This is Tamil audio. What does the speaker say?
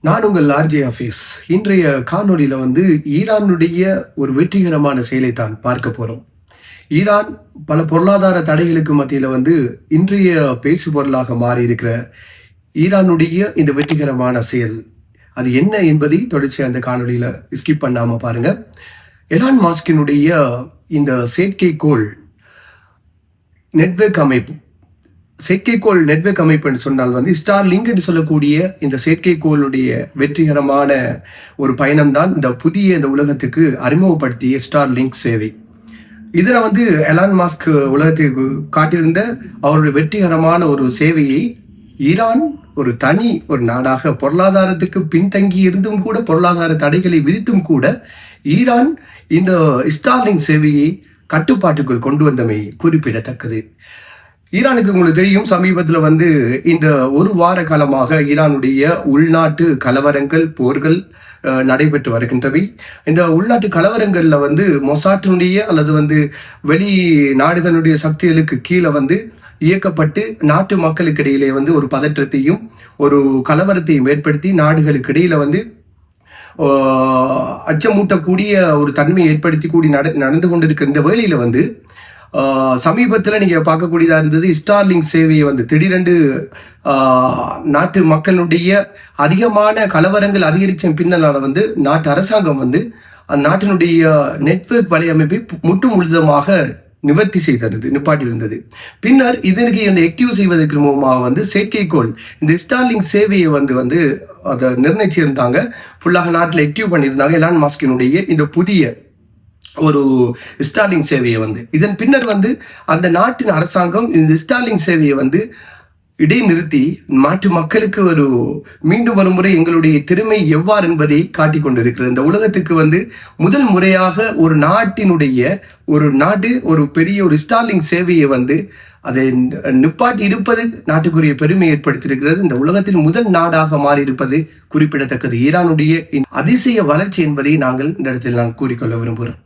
நான் உங்கள் ஆர்ஜே ஹஃபீஸ். இன்றைய காணொளியில ஈரானுடைய ஒரு வெற்றிகரமான செயலை தான் பார்க்க போறோம். ஈரான் பல பொருளாதார தடைகளுக்கு மத்தியில இன்றைய பேசு பொருளாக மாறி இருக்கிற ஈரானுடைய இந்த வெற்றிகரமான செயல் அது என்ன என்பதை தொடர்ச்சி அந்த காணொளியில ஸ்கிப் பண்ணாம பாருங்க. எலான் மாஸ்கினுடைய இந்த செயற்கைக்கோள் நெட்வொர்க் அமைப்பு, செயற்கைக்கோள் நெட்வொர்க் அமைப்பு என்று சொன்னால் ஸ்டார் லிங்க் என்று சொல்லக்கூடிய இந்த செயற்கைக்கோளுடைய வெற்றிகரமான ஒரு பயணம்தான் இந்த புதிய இந்த உலகத்துக்கு அறிமுகப்படுத்திய ஸ்டார் லிங்க் சேவை. இதில் எலான் மாஸ்க் உலகத்துக்கு காட்டியிருந்த அவருடைய வெற்றிகரமான ஒரு சேவையை ஈரான் ஒரு தனி ஒரு நாடாக பொருளாதாரத்துக்கு பின்தங்கி இருந்தும் கூட, பொருளாதார தடைகளை விதித்தும் கூட ஈரான் இந்த ஸ்டார்லிங்க் சேவையை கட்டுப்பாட்டுக்குள் கொண்டு வந்தமை குறிப்பிடத்தக்கது. ஈரானுக்கு உங்களுக்கு தெரியும், சமீபத்தில் இந்த ஒரு வார காலமாக ஈரானுடைய உள்நாட்டு கலவரங்கள், போர்கள் நடைபெற்று வருகின்றவை. இந்த உள்நாட்டு கலவரங்கள்ல மொசாட்டினுடைய அல்லது வெளி நாடுகளுடைய சக்திகளுக்கு கீழே இயக்கப்பட்டு நாட்டு மக்களுக்கு இடையிலே ஒரு பதற்றத்தையும் ஒரு கலவரத்தையும் ஏற்படுத்தி நாடுகளுக்கு இடையில அச்சமூட்டக்கூடிய ஒரு தன்மையை ஏற்படுத்தி கூடி நடந்து கொண்டிருக்கிற இந்த வேளையில சமீபத்தில் நீங்க பார்க்கக்கூடியதா இருந்தது ஸ்டார்லிங்க் சேவையை திடீரென்று நாட்டு மக்களுடைய அதிகமான கலவரங்கள் அதிகரிச்ச பின்னால நாட்டு அரசாங்கம் நாட்டினுடைய நெட்வொர்க் வலையமைப்பை முழுதமாக நிவர்த்தி நிப்பாட்டியிருந்தது. பின்னர் இதற்கு ஆக்டிவ் செய்வதற்கு மூலமாக செயற்கைக்கோள் இந்த ஸ்டார்லிங்க் சேவையை அதை நிர்ணயிச்சிருந்தாங்க. ஃபுல்லாக நாட்டில் ஆக்டிவ் பண்ணியிருந்தாங்க எலான் மாஸ்கினுடைய இந்த புதிய ஒரு ஸ்டார்லிங்க் சேவையை இதன் பின்னர் அந்த நாட்டின் அரசாங்கம் இந்த ஸ்டார்லிங்க் சேவையை இடைநிறுத்தி நாட்டு மக்களுக்கு மீண்டும் ஒரு முறை எங்களுடைய திறமை எவ்வாறு என்பதை காட்டிக் கொண்டிருக்கிறது. இந்த உலகத்துக்கு முதல் முறையாக ஒரு நாட்டினுடைய ஒரு பெரிய ஒரு ஸ்டார்லிங்க் சேவையை அதை நிப்பாட்டி இருப்பது நாட்டுக்குரிய பெருமை ஏற்படுத்தியிருக்கிறது. இந்த உலகத்தில் முதல் நாடாக மாறி இருப்பது குறிப்பிடத்தக்கது. ஈரானுடைய அதிசய வளர்ச்சி என்பதை நாங்கள் இந்த இடத்தில் கூறிக்கொள்ள விரும்புகிறோம்.